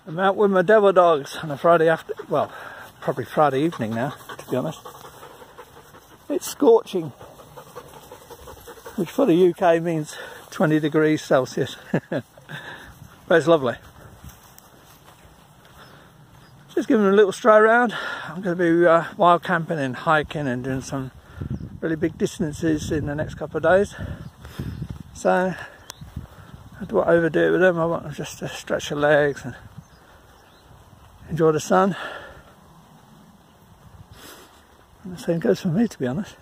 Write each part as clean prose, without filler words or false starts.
I'm out with my devil dogs on a Friday after, well, probably Friday evening now, to be honest. It's scorching, which for the UK means 20 degrees Celsius. But it's lovely. Just giving a little stroll around. I'm going to be wild camping and hiking and doing some really big distances in the next couple of days. So I don't want to overdo it with them. I want just to stretch the legs and enjoy the sun. And the same goes for me, to be honest.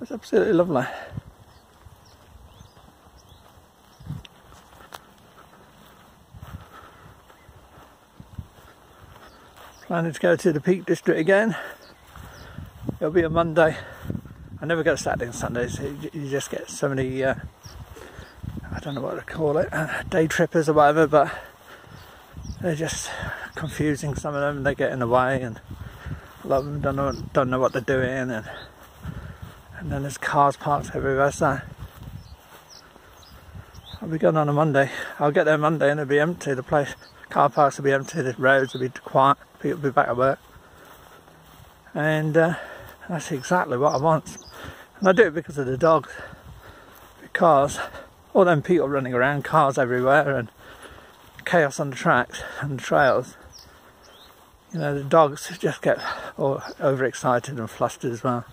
It's absolutely lovely. Planning to go to the Peak District again. It'll be a Monday. I never go Saturday and Sundays. You just get so many, I don't know what to call it, day trippers or whatever, but they're just confusing, some of them. They get in the way, and a lot of them don't know what they're doing, and then there's cars parked everywhere. So I'll be going on a Monday. I'll get there Monday and it'll be empty. The place, car parks will be empty, the roads will be quiet, people will be back at work, and that's exactly what I want. And I do it because of the dogs, because all them people running around, cars everywhere, and chaos on the tracks and the trails. You know, the dogs just get all overexcited and flustered as well.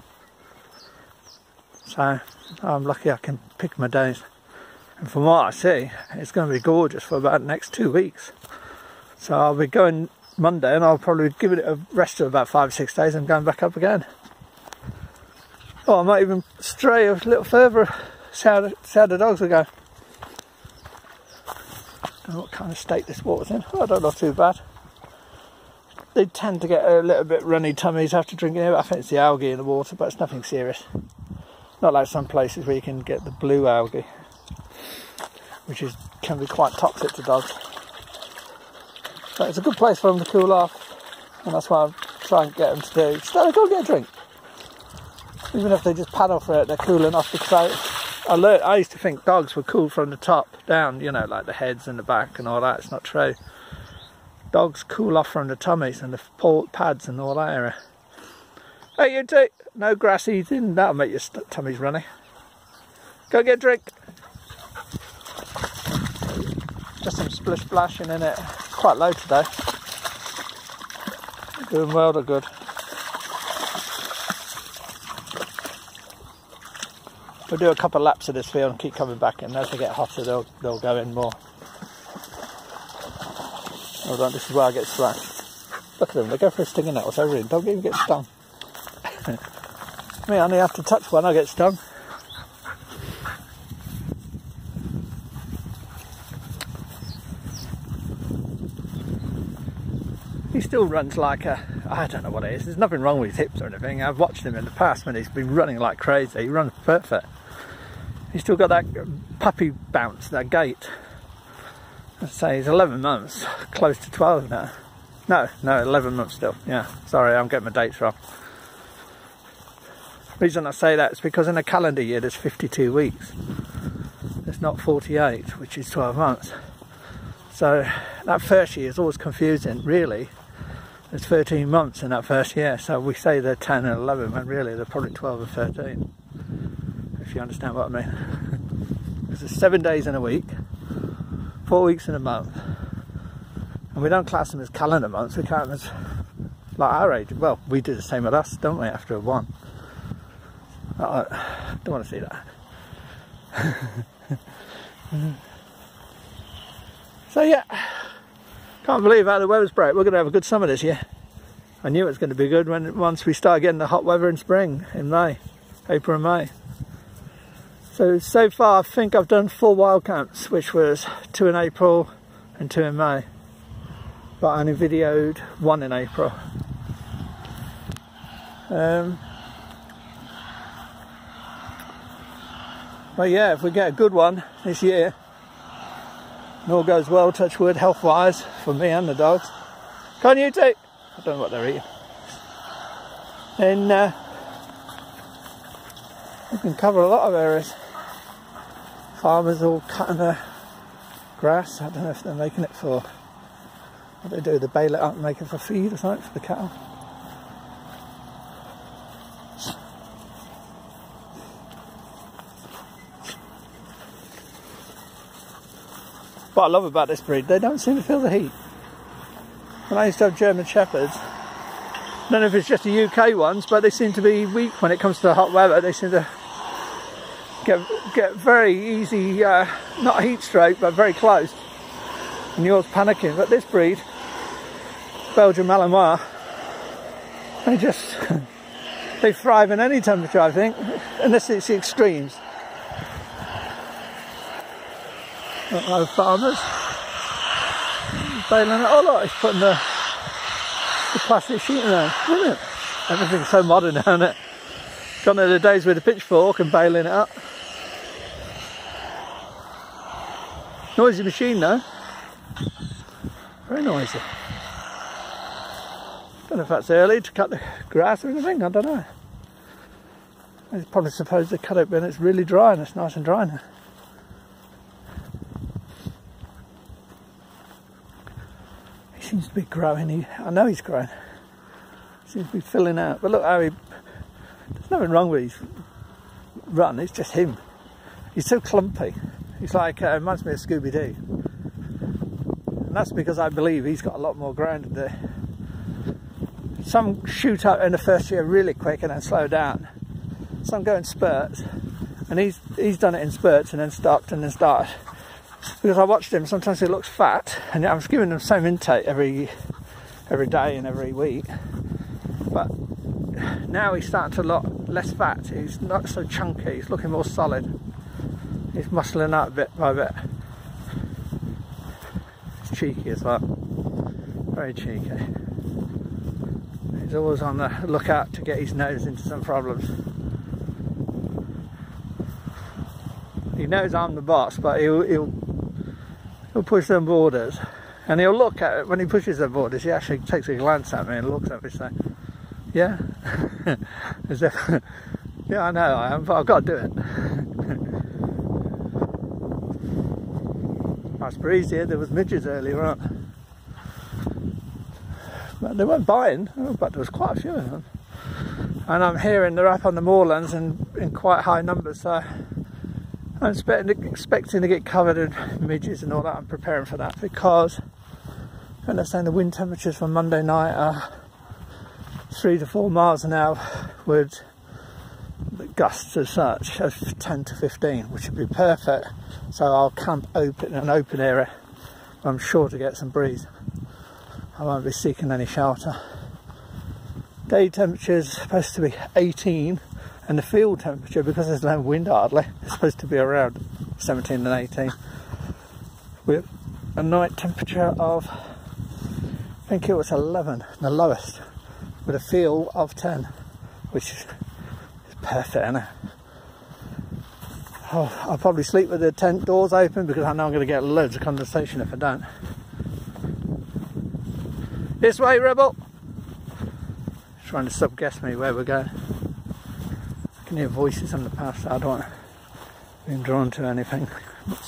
So I'm lucky I can pick my days. And from what I see, it's going to be gorgeous for about the next 2 weeks. So I'll be going Monday, and I'll probably give it a rest of about 5 or 6 days and going back up again. Oh, I might even stray a little further, see how the dogs will go. Don't know what kind of state this water's in. Oh, I don't know, too bad. They tend to get a little bit runny tummies after drinking it. I think it's the algae in the water, but it's nothing serious. Not like some places where you can get the blue algae, which can be quite toxic to dogs. But it's a good place for them to cool off, and that's what I'm trying to get them to do. Just go get a drink. Even if they just paddle for it, they're cooling off, because I used to think dogs were cool from the top down, you know, like the heads and the back and all that. It's not true. Dogs cool off from the tummies and the pads and all that area. Hey, you two, no grass eating, that'll make your tummies runny. Go get a drink. Just some splish splashing in it. Quite low today. Doing well to good. We'll do a couple of laps of this field and keep coming back in. As they get hotter, they'll go in more. Hold on, this is where I get slashed. Look at them, they go for a stinging nettle, so really, don't even get stung. Me, I only have to touch one, I get stung. He still runs like I don't know what it is. There's nothing wrong with his hips or anything. I've watched him in the past when he's been running like crazy. He runs perfect. He's still got that puppy bounce, that gait. I'd say he's 11 months, close to 12 now. No, 11 months still. Yeah, sorry, I'm getting my dates wrong. The reason I say that is because in a calendar year there's 52 weeks. There's not 48, which is 12 months. So that first year is always confusing, really. There's 13 months in that first year, so we say they're 10 and 11, when really they're probably 12 or 13. If you understand what I mean. Because there's 7 days in a week, 4 weeks in a month. And we don't class them as calendar months, we count them as like our age. Well, we do the same with us, don't we, after a one. I don't want to see that. So yeah, can't believe how the weather's bright. We're going to have a good summer this year. I knew it was going to be good once we start getting the hot weather in spring, in May, April and May. So far I think I've done 4 wild camps, which was 2 in April and 2 in May. But I only videoed 1 in April. But yeah, if we get a good one this year, and all goes well, touch wood, health wise, for me and the dogs. Can't you take? I don't know what they're eating. Then we can cover a lot of areas. Farmers all cutting the grass. I don't know if they're making it for What they do, they bale it up and make it for feed or something for the cattle. What I love about this breed, they don't seem to feel the heat. When I used to have German Shepherds, I don't know if it's just the UK ones, but they seem to be weak when it comes to hot weather. They seem to get very easy, not heat stroke, but very close. And yours panicking. But this breed, Belgian Malinois, they thrive in any temperature, I think, unless it's the extremes. Uh-oh, farmers baling it. Oh look, he's putting the plastic sheet in there. Brilliant. Everything's so modern now, isn't it? Gone to the days with a pitchfork and baling it up. Noisy machine though. Very noisy. Don't know if that's early to cut the grass or anything, I don't know. I probably suppose they cut it when it's really dry and it's nice and dry now. He seems to be growing, I know he's growing. He seems to be filling out, but look how there's nothing wrong with his run, it's just him. He's so clumpy. He's like, reminds me of Scooby-Doo. And that's because I believe he's got a lot more ground to do. Some shoot up in the first year really quick and then slow down. Some go in spurts, and he's done it in spurts and then stopped and then started. Because I watched him, sometimes he looks fat, and I was giving him the same intake every day and every week. But now he's starting to look less fat. He's not so chunky. He's looking more solid. He's muscling up bit by bit. He's cheeky as well. Very cheeky. He's always on the lookout to get his nose into some problems. He knows I'm the boss, but he'll push them borders, and he'll look at it when he pushes the borders. He actually takes a glance at me and looks at me, saying, "Yeah, as if, yeah, I know I am, but I've got to do it." Nice breeze here. There was midges earlier on, but they weren't biting. But there was quite a few of them, and I'm hearing they're up on the moorlands and in quite high numbers. So I'm expecting to get covered in midges and all that. I'm preparing for that because when they're saying the wind temperatures for Monday night are 3 to 4 miles an hour with the gusts as such of 10 to 15, which would be perfect. So I'll camp in an open area. I'm sure to get some breeze. I won't be seeking any shelter. Day temperature is supposed to be 18. And the field temperature, because there's no wind hardly, is supposed to be around 17 and 18. With a night temperature of, I think it was 11, the lowest, with a feel of 10, which is perfect, isn't it? Oh, I'll probably sleep with the tent doors open because I know I'm going to get loads of condensation if I don't. This way, Rebel! Trying to sub-guess me where we're going. I can hear voices on the path, so I don't want to be drawn to anything.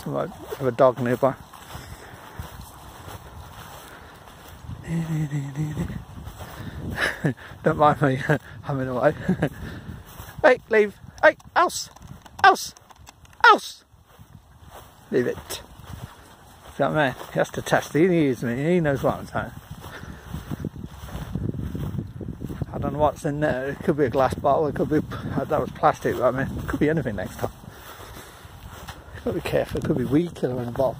I have a dog nearby. Don't mind me humming away. Hey, leave! Hey, else! Else! Else! Leave it. See what I mean? He has to test. He hears me. He knows what I'm saying. I don't know what's in there. It could be a glass bottle. It could be, that was plastic, but I mean, it could be anything next time. You've got to be careful. It could be weed killer in a bottle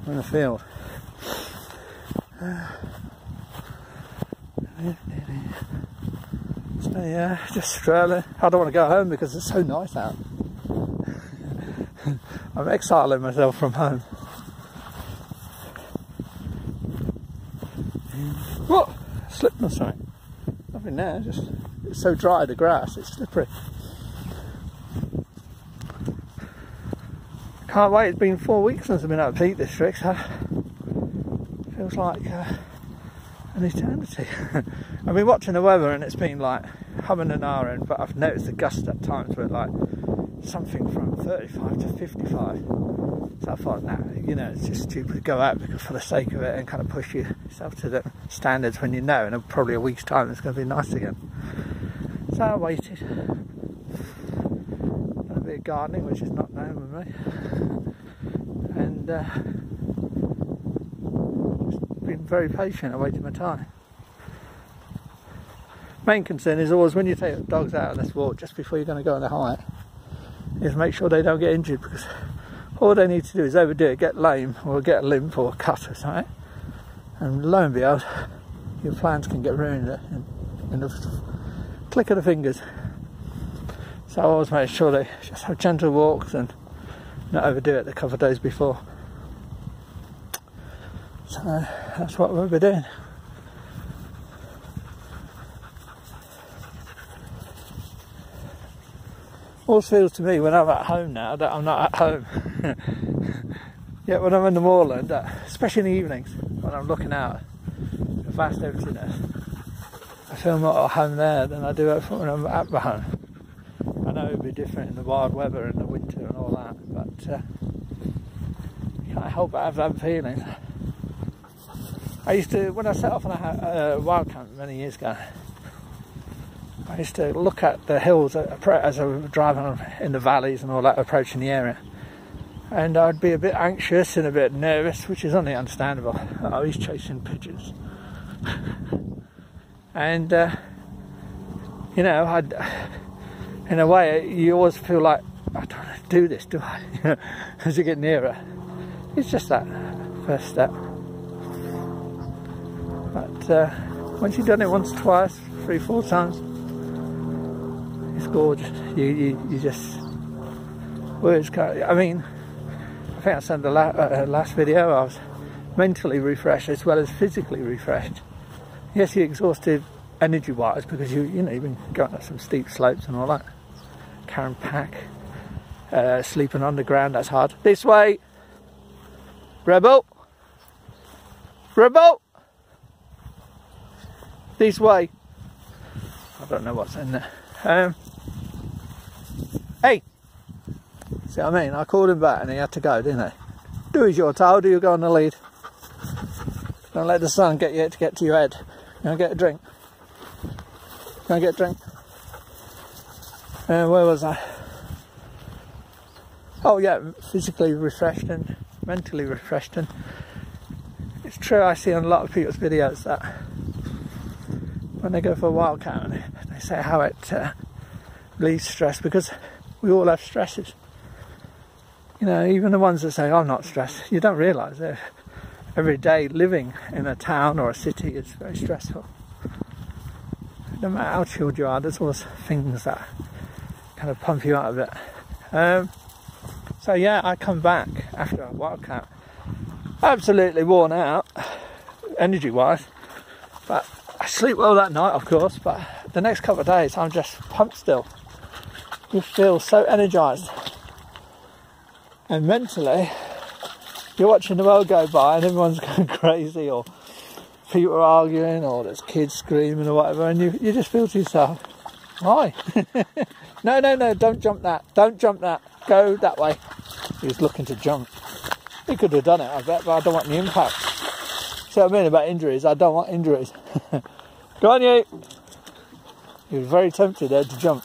or in a field. So yeah, just strolling. I don't want to go home because it's so nice out. I'm exiling myself from home. What? Slipped on something. Nothing there, just it's so dry, the grass, it's slippery. Can't wait, it's been 4 weeks since I've been out of Peak District, so feels like an eternity. I've been watching the weather and it's been like humming and ahhing, but I've noticed the gust at times where like something from 35 to 55. So I thought, nah, you know, it's just stupid to go out for the sake of it and kind of push yourself to the standards when you know in probably a week's time it's going to be nice again. So I waited. Done a bit of gardening, which is not known with me, and just been very patient. I waited my time. Main concern is always when you take dogs out on this walk just before you're going to go on a hike, is make sure they don't get injured, because all they need to do is overdo it, get lame or get a limp or a cut or something, and lo and behold, your plans can get ruined in a click of the fingers. So I always make sure they just have gentle walks and not overdo it the couple of days before. So that's what we'll be doing. Always feels to me when I'm at home now that I'm not at home. Yet when I'm in the moorland, especially in the evenings, when I'm looking out at the vast emptiness, I feel more at home there than I do when I'm at my home. I know it would be different in the wild weather and the winter and all that, but you can't help but have that feeling. I used to, when I set off on a wild camp many years ago, I used to look at the hills as I was driving in the valleys and all that, approaching the area, and I'd be a bit anxious and a bit nervous, which is only understandable. I was chasing pigeons. And you know, in a way you always feel like, I don't want to do this, do I? As you get nearer, it's just that first step. But once you've done it once, twice, 3, 4 times, it's gorgeous. You just, words can't. I mean, I think I said in the last video, I was mentally refreshed as well as physically refreshed. Yes, you're exhausted energy-wise because you know, you've been going up some steep slopes and all that. Carrying pack, sleeping on the ground, that's hard. This way, Rebel, Rebel. This way. I don't know what's in there. Hey, see what I mean? I called him back and he had to go, didn't I? Do as you're told, or you go on the lead. Don't let the sun get you to get to your head. You want to get a drink? You want to get a drink? Where was I? Oh yeah, physically refreshed and mentally refreshed. And it's true, I see on a lot of people's videos that when they go for a wild camp, they say how it relieves stress, because we all have stresses. You know, even the ones that say, I'm not stressed, you don't realise that every day living in a town or a city is very stressful. No matter how chilled you are, there's always things that kind of pump you out a bit. So yeah, I come back after a wild camp, absolutely worn out, energy-wise, but I sleep well that night, of course, but the next couple of days I'm just pumped still. You feel so energised. And mentally, you're watching the world go by and everyone's going crazy, or people are arguing, or there's kids screaming or whatever, and you just feel to yourself, why? No, don't jump that, don't jump that, go that way. He was looking to jump. He could have done it, I bet, but I don't want the impact. See what I mean about injuries? I don't want injuries. Go on, you! He was very tempted there to jump.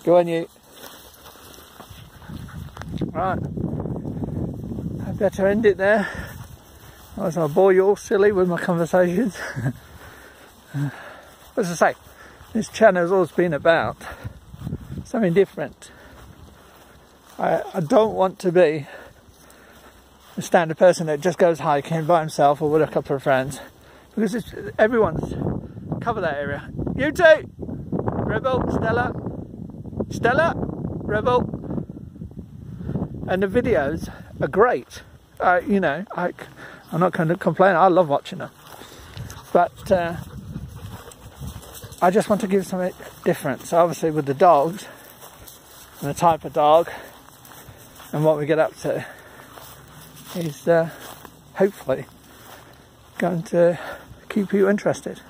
Go on, you! Right. I better end it there. Otherwise I'll bore you all silly with my conversations. As I say, this channel has always been about something different. I don't want to be the standard person that just goes hiking by himself or with a couple of friends, because everyone's covered that area. You two! Rebel, Stella, Rebel. And the videos are great. You know, I'm not going to complain, I love watching them. But I just want to give something different. So obviously with the dogs, and the type of dog, and what we get up to, is hopefully going to keep you interested.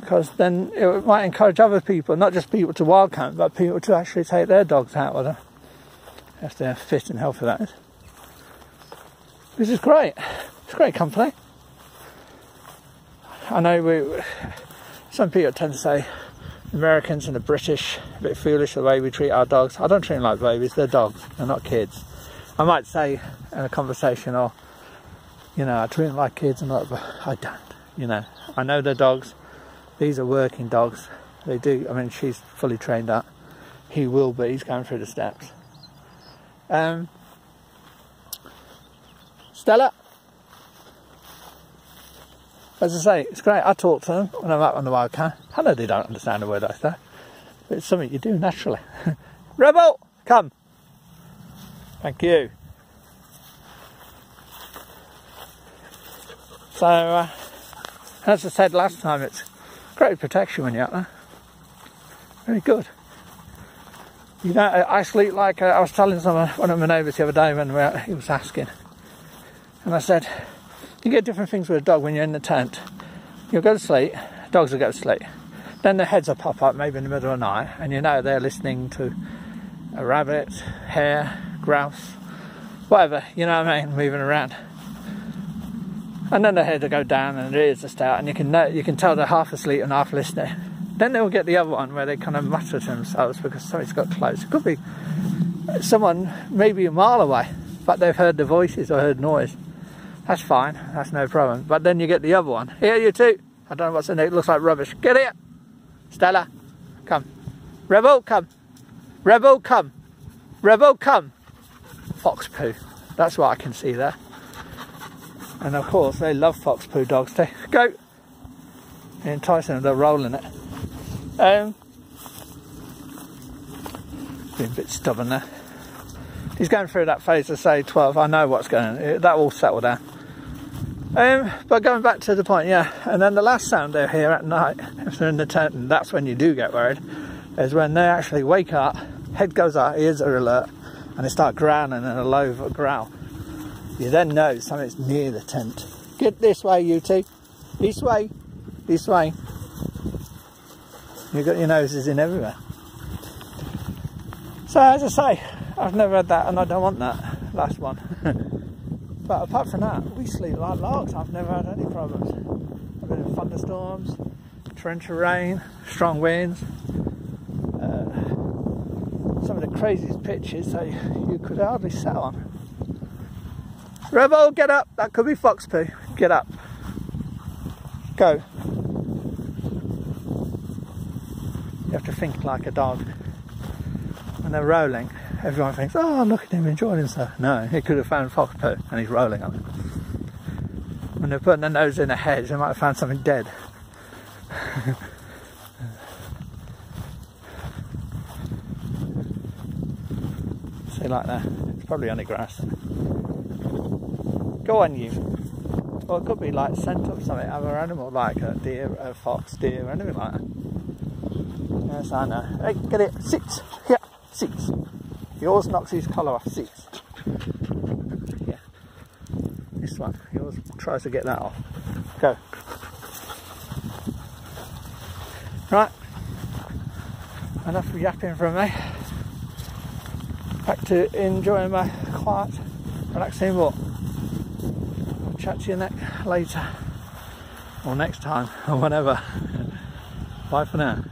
because then it might encourage other people, not just people to wild camp, but people to actually take their dogs out with them if they're fit and healthy, that is. This is great. It's great company. I know some people tend to say Americans and the British a bit foolish the way we treat our dogs. I don't treat them like babies. They're dogs. They're not kids. I might say in a conversation, or you know, I treat them like kids, and I don't. You know, I know they're dogs. These are working dogs. They do. I mean, she's fully trained up. He will be. He's going through the steps. Stella. As I say, it's great. I talk to them when I'm out on the wild camp. I know they don't understand a word I say, but it's something you do naturally. Rebel, come. Thank you. So, as I said last time, it's great protection when you're out there. Very good. You know, I sleep like I was telling one of my neighbours the other day when he was asking, and I said, you get different things with a dog when you're in the tent. You'll go to sleep, dogs will go to sleep. Then their heads will pop up maybe in the middle of the night, and you know they're listening to a rabbit, hare, grouse, whatever, you know what I mean, moving around. And then their head will go down and their ears will start, and you can tell they're half asleep and half listening. Then they'll get the other one where they kind of mutter to themselves because something's got close. It could be someone maybe a mile away, but they've heard the voices or heard noise. That's fine, that's no problem. But then you get the other one. Here, you two. I don't know what's in there, it looks like rubbish. Get here. Stella, come. Rebel, come. Rebel, come. Rebel, come. Fox poo. That's what I can see there. And of course, they love fox poo dogs too. Go. You're enticing them, they're rolling it. Being a bit stubborn there. He's going through that phase of say 12. I know what's going on. That will settle down. But going back to the point, yeah. And then the last sound they'll hear at night, if they're in the tent, and that's when you do get worried, is when they actually wake up, head goes up, ears are alert, and they start growling in a low growl. You then know something's near the tent. Get this way, you two. This way. This way. You've got your noses in everywhere. So as I say, I've never had that, and I don't want that last one. But apart from that, we sleep like larks. I've never had any problems. I've been in thunderstorms, torrential rain, strong winds, some of the craziest pitches that you could hardly sit on. Rebel, get up. That could be fox poo. Get up. Go. You have to think like a dog. When they're rolling, everyone thinks, oh, look at him enjoying himself. No, he could have found fox poo and he's rolling on it. When they're putting their nose in a hedge, they might have found something dead. See, like that. It's probably only grass. Go on, you. Or it could be like scent of something, other animal, like a deer, a fox, deer, or anything like that. Yes, I know. Hey, get it. Sit. Yeah, sit. He always knocks his collar off. Sit. Yeah. This one. He always tries to get that off. Go. Right. Enough yapping from me. Back to enjoying my quiet, relaxing walk. I'll chat to you later. Or next time. Or whenever. Bye for now.